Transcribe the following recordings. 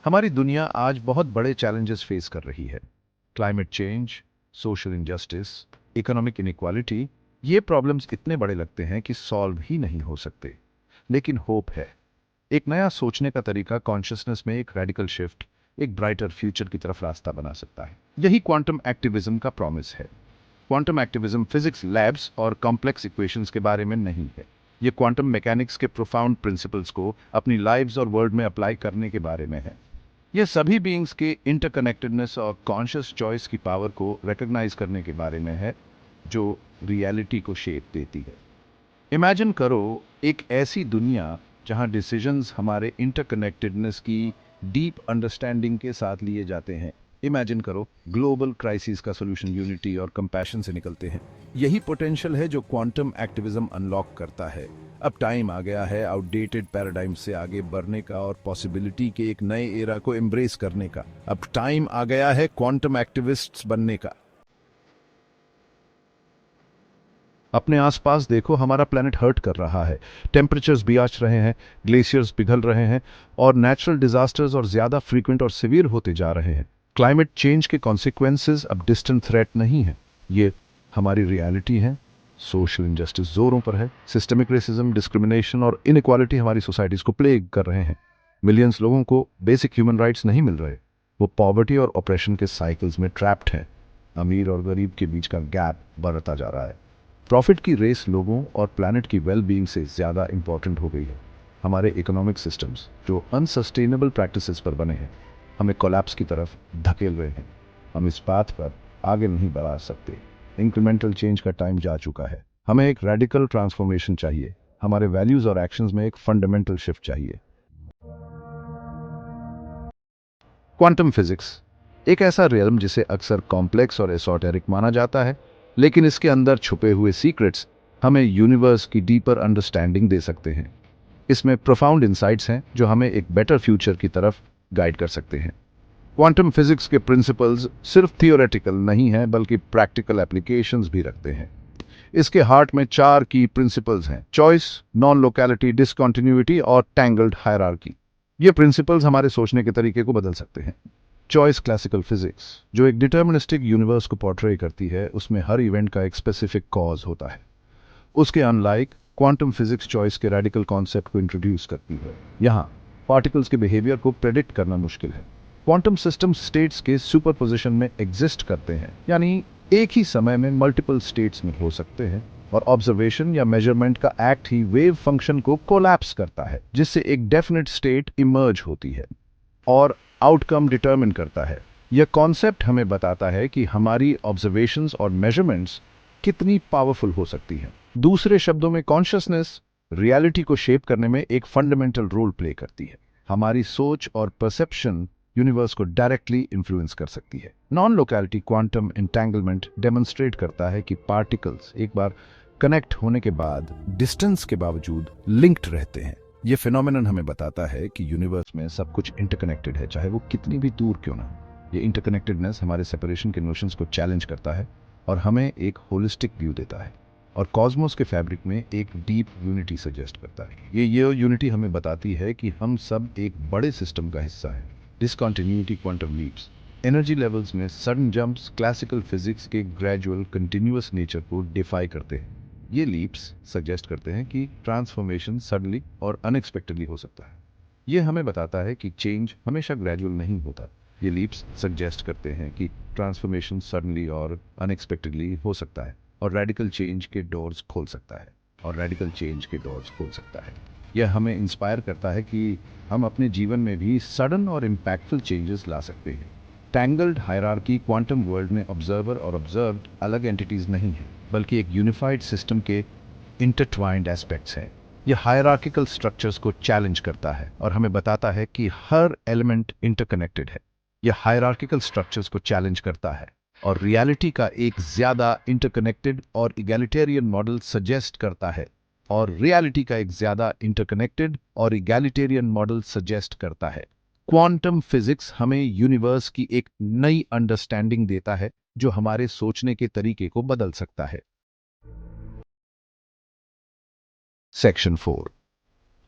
हमारी दुनिया आज बहुत बड़े चैलेंजेस फेस कर रही है। Climate change, social injustice, economic inequality. ये प्रॉब्लम्स इतने बड़े लगते हैं कि सॉल्व ही नहीं हो सकते। लेकिन होप है। एक नया सोचने का तरीका, कॉन्शियसनेस में एक रेडिकल शिफ्ट, एक ब्राइटर फ्यूचर की तरफ रास्ता बना सकता है। यही क्वांटम एक्टिविज्म का प्रॉमिस है। क्वांटम एक्टिविज्म फिजिक्स लैब्स और कॉम्प्लेक्स इक्वेशंस के बारे में नहीं है। ये क्वांटम मैकेनिक्स के प्रोफाउंड प्रिंसिपल्स को अपनी लाइव्स और वर्ल्ड में अप्लाई करने के बारे में है। यह सभी बीइंग्स के इंटरकनेक्टेडनेस और कॉन्शियस चॉइस की पावर को रिकॉग्नाइज करने के बारे में है, जो रियलिटी को शेप देती है। इमेजिन करो एक ऐसी दुनिया जहां डिसीजंस हमारे इंटरकनेक्टेडनेस की डीप अंडरस्टैंडिंग के साथ लिए जाते हैं। इमेजिन करो ग्लोबल क्राइसिस का सॉल्यूशन यूनिटी और कंपैशन से निकलते हैं। यही पोटेंशियल है जो क्वांटम एक्टिविज्म अनलॉक करता है। अब टाइम आ गया है आउटडेटेड पैराडाइम से आगे बढ़ने का और पॉसिबिलिटी के एक नए एरा को एम्ब्रेस करने का। अब टाइम आ गया है क्वांटम एक्टिविस्ट्स बनने का। अपने आसपास देखो, हमारा प्लेनेट हर्ट कर रहा है। टेम्परेचर्स भी आंच रहे हैं, ग्लेशियर्स पिघल रहे हैं और नेचुरल डिजास्टर्स और ज्यादा फ्रीक्वेंट और सिवियर होते जा रहे हैं। क्लाइमेट चेंज के कॉन्सिक्वेंसेस अब डिस्टेंट थ्रेट नहीं है, ये हमारी रियलिटी है। सोशल इनजस्टिस जोरों पर है। सिस्टमिक रेसिज्म, डिस्क्रिमिनेशन और इनइक्वालिटी हमारी सोसाइटीज को प्लेग कर रहे हैं। मिलियंस लोगों को बेसिक ह्यूमन राइट्स नहीं मिल रहे। वो पॉवर्टी और ऑपरेशन के साइकिल्स में ट्रैप्ड हैं। अमीर और गरीब के बीच का गैप बढ़ता जा रहा है। प्रॉफिट की रेस लोगों और प्लैनेट की वेल बीइंग से ज़्यादा इंपॉर्टेंट हो गई है। हमारे इकोनॉमिक सिस्टम्स जो अनसस्टेनेबल प्रैक्टिसेस पर बने हैं, हमें कोलैप्स की तरफ धकेल रहे हैं। हम इस पाथ पर आगे नहीं बढ़ा सकते। इंक्रीमेंटल चेंज का टाइम जा चुका है। हमें एक रेडिकल ट्रांसफॉर्मेशन चाहिए। हमारे वैल्यूज और एक्शंस में एक फंडामेंटल शिफ्ट चाहिए। क्वांटम फिजिक्स एक ऐसा रियल्म जिसे अक्सर कॉम्प्लेक्स और एसोटेरिक माना जाता है, लेकिन इसके अंदर छुपे हुए सीक्रेट्स हमें यूनिवर्स की डीपर अंडरस्टैंडिंग दे सकते हैं। इसमें प्रोफाउंड इंसाइट्स हैं जो हमें एक बेटर फ्यूचर की तरफ गाइड कर सकते हैं। क्वांटम फिजिक्स के प्रिंसिपल्स सिर्फ थियोरेटिकल नहीं हैं, बल्कि प्रैक्टिकल एप्लीकेशंस भी रखते हैं। इसके हार्ट में 4 की प्रिंसिपल्स हैं: चॉइस, नॉन लोकैलिटी, डिसकंटिन्यूटी और टैंगल्ड हायरार्की। ये प्रिंसिपल्स हमारे सोचने के तरीके को बदल सकते हैं। चॉइस क्लासिकल फिजिक्स जो एक डिटर्मिनिस्टिक यूनिवर्स को पोर्ट्रे करती है, उसमें हर इवेंट का एक स्पेसिफिक कॉज होता है। उसके अनलाइक क्वांटम फिजिक्स चॉइस के रेडिकल कॉन्सेप्ट को इंट्रोड्यूस करती है। यहाँ पार्टिकल्स के बिहेवियर को प्रेडिक्ट करना मुश्किल है। क्वांटम सिस्टम स्टेट्स के सुपरपोजिशन में एग्जिस्ट करते हैं, यानी एक ही समय में मल्टीपल स्टेट्स में हो सकते हैं, और ऑब्जर्वेशन या मेजरमेंट का एक्ट ही वेव फंक्शन को कोलैप्स करता है, जिससे एक डेफिनेट स्टेट इमर्ज होती है और आउटकम डिटरमिन करता है। यह कॉन्सेप्ट हमें बताता है कि हमारी ऑब्जर्वेशंस और मेजरमेंट्स कितनी पावरफुल हो सकती हैं। दूसरे शब्दों में, कॉन्शियसनेस रियलिटी को शेप करने में एक फंडामेंटल रोल प्ले करती है। हमारी सोच और परसेप्शन यूनिवर्स को डायरेक्टली इन्फ्लुएंस कर सकती है। Non locality quantum entanglement demonstrate करता है कि पार्टिकल्स एक बार कनेक्ट होने के बाद डिस्टेंस के बावजूद लिंक्ड रहते हैं। ये फिनोमेनन हमें बताता है कि यूनिवर्स में सब कुछ इंटरकनेक्टेड है, चाहे वो कितनी भी दूर क्यों ना हो। ये इंटरकनेक्टेडनेस हमारे सेपरेशन के नोशंस को चैलेंज करता है और हमें एक होलिस्टिक व्यू देता है, और कॉस्मोस के फैब्रिक में एक डीप यूनिटी सजेस्ट करता है। ये यूनिटी हमें बताती है कि हम सब एक बड़े सिस्टम का हिस्सा है। Discontinuity quantum leaps, energy levels में सडन जंप्स क्लासिकल फिजिक्स के ग्रेजुअल कंटिन्यूअस नेचर को डिफाई करते हैं। ये लीप्स सजेस्ट करते हैं कि ट्रांसफॉर्मेशन सडनली और अनएक्सपेक्टेडली हो सकता है। ये हमें बताता है कि चेंज हमेशा ग्रेजुअल नहीं होता। ये लीप्स सजेस्ट करते हैं कि ट्रांसफॉर्मेशन सडनली और अनएक्सपेक्टेडली हो सकता है, और रेडिकल चेंज के डोर्स खोल सकता है, यह हमें इंस्पायर करता है कि हम अपने जीवन में भी सडन और इम्पैक्टफुल चेंजेस ला सकते हैं। टैंगल्ड हायरार्की क्वांटम वर्ल्ड में ऑब्जर्वर और ऑब्जर्व्ड अलग एंटिटीज नहीं हैं, बल्कि एक यूनिफाइड सिस्टम के इंटरट्वाइंड एस्पेक्ट्स हैं। यह हायरार्किकल स्ट्रक्चर्स को चैलेंज करता है और हमें बताता है कि हर एलिमेंट इंटरकनेक्टेड है। यह हायरार्किकल स्ट्रक्चर्स को चैलेंज करता है और रियलिटी का एक ज्यादा इंटरकनेक्टेड और इगैलिटेरियन मॉडल सजेस्ट करता है, क्वांटम फिजिक्स हमें यूनिवर्स की एक नई अंडरस्टैंडिंग देता है जो हमारे सोचने के तरीके को बदल सकता है। सेक्शन 4,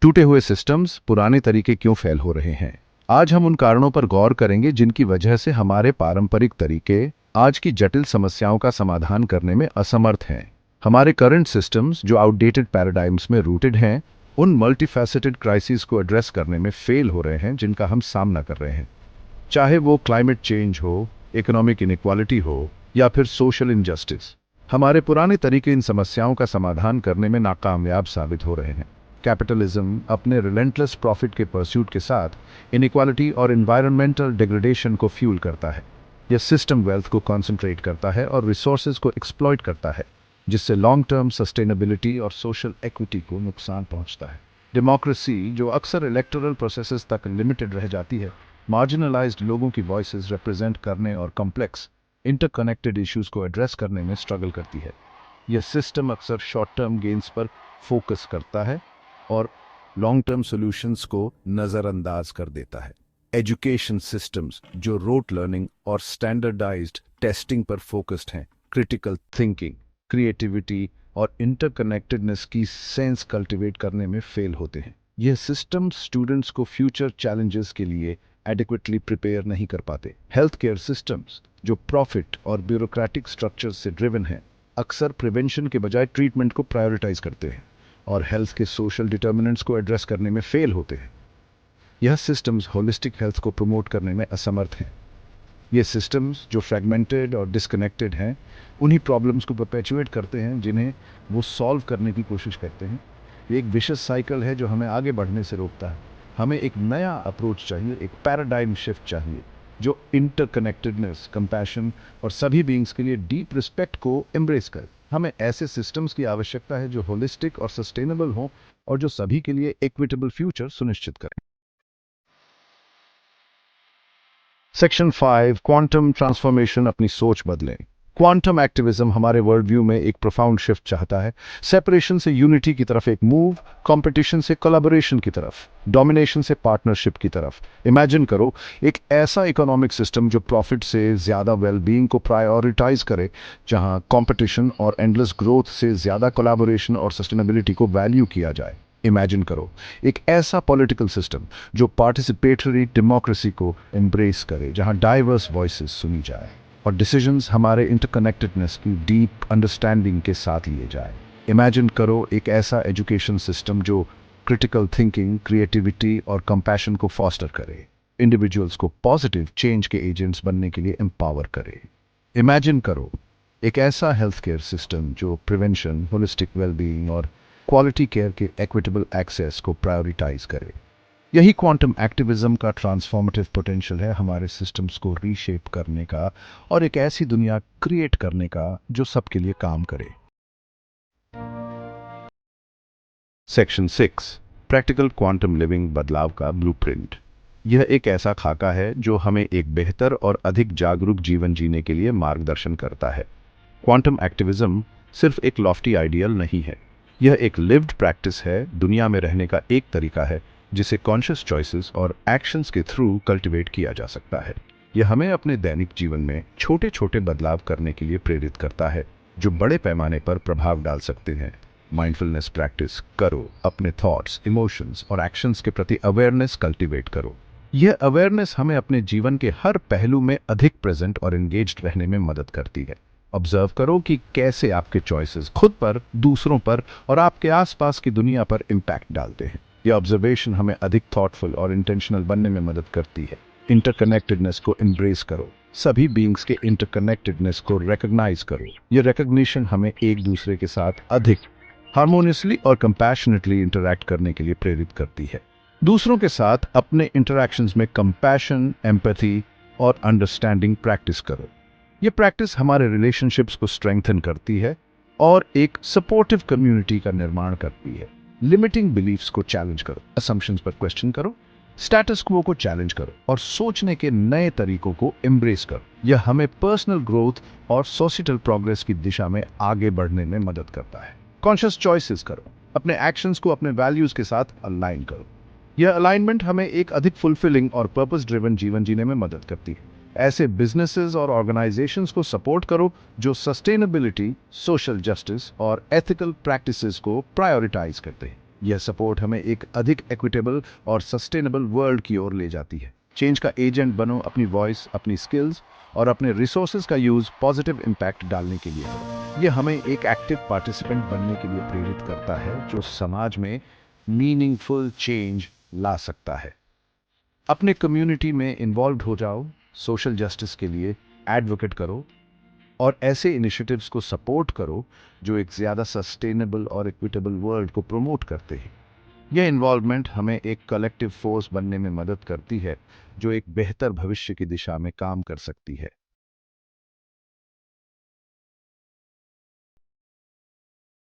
टूटे हुए सिस्टम्स, पुराने तरीके क्यों फेल हो रहे हैं। आज हम उन कारणों पर गौर करेंगे जिनकी वजह से हमारे पारंपरिक तरीके आज की जटिल समस्याओं का समाधान करने में असमर्थ हैं। हमारे करंट सिस्टम्स जो आउटडेटेड पैराडाइम्स में रूटेड हैं, उन मल्टीफैसेटेड क्राइसिस को एड्रेस करने में फेल हो रहे हैं जिनका हम सामना कर रहे हैं। चाहे वो क्लाइमेट चेंज हो, इकोनॉमिक इनइक्वालिटी हो या फिर सोशल इनजस्टिस, हमारे पुराने तरीके इन समस्याओं का समाधान करने में नाकामयाब साबित हो रहे हैं। कैपिटलिज्म अपने रिलेंटलेस प्रॉफिट के परस्यूट के साथ इनइक्वालिटी और एनवायरमेंटल डिग्रेडेशन को फ्यूल करता है। यह सिस्टम वेल्थ को कॉन्सेंट्रेट करता है और रिसोर्सेज को एक्सप्लॉइट करता है, जिससे लॉन्ग टर्म सस्टेनेबिलिटी और सोशल इक्विटी को नुकसान पहुंचता है। डेमोक्रेसी, जो अक्सर इलेक्टोरल प्रोसेसेस तक लिमिटेड रह जाती है, मार्जिनलाइज्ड लोगों की वॉइसेस रिप्रेजेंट करने और कॉम्प्लेक्स इंटरकनेक्टेड इश्यूज को एड्रेस करने में स्ट्रगल करती है। यह सिस्टम अक्सर शॉर्ट टर्म गेन्स पर फोकस करता है और लॉन्ग टर्म सॉल्यूशंस को नज़रअंदाज कर देता है। एजुकेशन सिस्टम्स जो रोट लर्निंग और स्टैंडर्डाइज्ड टेस्टिंग पर फोकस्ड हैं, क्रिटिकल थिंकिंग, क्रिएटिविटी और इंटरकनेक्टेडनेस की सेंस कल्टीवेट करने में फेल होते हैं। यह सिस्टम स्टूडेंट्स को फ्यूचर चैलेंजेस के लिए एडिक्वेटली प्रिपेयर नहीं कर पाते। हेल्थ केयर सिस्टम्स जो प्रॉफिट और ब्यूरोक्रेटिक स्ट्रक्चर से ड्रिवन हैं, अक्सर प्रिवेंशन के बजाय ट्रीटमेंट को प्रायोरिटाइज करते हैं और हेल्थ के सोशल डिटर्मिनेंट्स को एड्रेस करने में फेल होते हैं। यह सिस्टम्स होलिस्टिक हेल्थ को प्रमोट करने में असमर्थ हैं। ये सिस्टम्स जो फ्रैगमेंटेड और डिस्कनेक्टेड हैं, उन्हीं प्रॉब्लम्स को परपेचुएट करते हैं जिन्हें वो सॉल्व करने की कोशिश करते हैं। ये एक विशेष साइकिल है जो हमें आगे बढ़ने से रोकता है। हमें एक नया अप्रोच चाहिए, एक पैराडाइम शिफ्ट चाहिए जो इंटरकनेक्टेडनेस, कंपैशन और सभी बीइंग्स के लिए डीप रिस्पेक्ट को एम्ब्रेस करे। हमें ऐसे सिस्टम्स की आवश्यकता है जो होलिस्टिक और सस्टेनेबल हों और जो सभी के लिए इक्विटेबल फ्यूचर सुनिश्चित करें। सेक्शन 5, क्वांटम ट्रांसफॉर्मेशन, अपनी सोच बदलें। क्वांटम एक्टिविज्म हमारे वर्ल्ड व्यू में एक प्रोफाउंड शिफ्ट चाहता है। सेपरेशन से यूनिटी की तरफ एक मूव, कंपटीशन से कोलैबोरेशन की तरफ, डोमिनेशन से पार्टनरशिप की तरफ। इमेजिन करो एक ऐसा इकोनॉमिक सिस्टम जो प्रॉफिट से ज़्यादा वेलबींग को प्रायोरिटाइज करे, जहां कंपटीशन और एंडलेस ग्रोथ से ज़्यादा कोलैबोरेशन और सस्टेनेबिलिटी को वैल्यू किया जाए। इमेजिन करो एक ऐसा पॉलिटिकल सिस्टम जो पार्टिसिपेटरी डेमोक्रेसी को एम्ब्रेस करे, जहां डाइवर्स वॉइसेस सुनी जाए और डिसीजंस हमारे इंटरकनेक्टेडनेस की डीप अंडरस्टैंडिंग के साथ लिए जाए। इमेजिन करो एक ऐसा एजुकेशन सिस्टम जो क्रिटिकल थिंकिंग, क्रिएटिविटी और कंपैशन को फॉस्टर करे, इंडिविजुअल्स को पॉजिटिव चेंज के एजेंट्स बनने के लिए एम्पावर करे। इमेजिन करो एक ऐसा हेल्थ केयर सिस्टम जो प्रिवेंशन, होलिस्टिक वेलबीइंग और क्वालिटी केयर के इक्विटेबल एक्सेस को प्रायोरिटाइज करे। यही क्वांटम एक्टिविज्म का ट्रांसफॉर्मेटिव पोटेंशियल है, हमारे सिस्टम्स को रीशेप करने का और एक ऐसी दुनिया क्रिएट करने का जो सबके लिए काम करे। सेक्शन 6, प्रैक्टिकल क्वांटम लिविंग, बदलाव का ब्लूप्रिंट। यह एक ऐसा खाका है जो हमें एक बेहतर और अधिक जागरूक जीवन जीने के लिए मार्गदर्शन करता है। क्वांटम एक्टिविज्म सिर्फ एक लॉफ्टी आइडियल नहीं है, यह एक लिव्ड प्रैक्टिस है, दुनिया में रहने का एक तरीका है जिसे कॉन्शियस चॉइसेस और एक्शंस के थ्रू कल्टीवेट किया जा सकता है। यह हमें अपने दैनिक जीवन में छोटे छोटे बदलाव करने के लिए प्रेरित करता है जो बड़े पैमाने पर प्रभाव डाल सकते हैं। माइंडफुलनेस प्रैक्टिस करो, अपने थॉट्स, इमोशंस और एक्शंस के प्रति अवेयरनेस कल्टीवेट करो। यह अवेयरनेस हमें अपने जीवन के हर पहलू में अधिक प्रेजेंट और एंगेज्ड रहने में मदद करती है। ऑब्जर्व करो कि कैसे आपके चॉइसेस खुद पर, दूसरों पर और आपके आसपास की दुनिया पर इम्पैक्ट डालते हैं। यह ऑब्जर्वेशन हमें अधिक थॉटफुल और इंटेंशनल बनने में मदद करती है। इंटरकनेक्टेडनेस को एम्ब्रेस करो, सभी बीइंग्स के इंटरकनेक्टेडनेस को रिकॉग्नाइज करो। यह रिकॉग्निशन हमें एक दूसरे के साथ अधिक हार्मोनियसली और कंपैशनेटली इंटरैक्ट करने के लिए प्रेरित करती है। दूसरों के साथ अपने इंटरैक्शंस में कंपैशन, एम्पैथी और अंडरस्टैंडिंग प्रैक्टिस करो। यह प्रैक्टिस हमारे रिलेशनशिप्स को स्ट्रेंथन करती है और एक सपोर्टिव कम्युनिटी का निर्माण करती है। लिमिटिंग बिलीफ्स को चैलेंज करो, असम्पशंस पर क्वेश्चन करो, स्टेटस क्वो को चैलेंज करो और सोचने के नए तरीकों को एम्ब्रेस करो। यह हमें पर्सनल ग्रोथ और सोसाइटल प्रोग्रेस की दिशा में आगे बढ़ने में मदद करता है। कॉन्शियस चॉइसेस करो, अपने एक्शंस को अपने वैल्यूज के साथ अलाइन करो। यह अलाइनमेंट हमें एक अधिक फुलफिलिंग और पर्पस ड्रिवन जीवन जीने में मदद करती है। ऐसे बिजनेसेस और ऑर्गेनाइजेशंस को सपोर्ट करो जो सस्टेनेबिलिटी, सोशल जस्टिस और एथिकल प्रैक्टिसेस को प्रायोरिटाइज करते हैं। यह सपोर्ट हमें एक अधिक इक्विटेबल और सस्टेनेबल वर्ल्ड की ओर ले जाती है। चेंज का एजेंट बनो, अपनी वॉइस, अपनी स्किल्स और अपने रिसोर्सेज का यूज पॉजिटिव इम्पैक्ट डालने के लिए करो। ये हमें एक एक्टिव पार्टिसिपेंट बनने के लिए प्रेरित करता है जो समाज में मीनिंगफुल चेंज ला सकता है। अपने कम्युनिटी में इन्वॉल्व हो जाओ, सोशल जस्टिस के लिए एडवोकेट करो और ऐसे इनिशिएटिव्स को सपोर्ट करो जो एक ज़्यादा सस्टेनेबल और इक्विटेबल वर्ल्ड को प्रमोट करते हैं। यह इन्वॉल्वमेंट हमें एक कलेक्टिव फोर्स बनने में मदद करती है जो एक बेहतर भविष्य की दिशा में काम कर सकती है।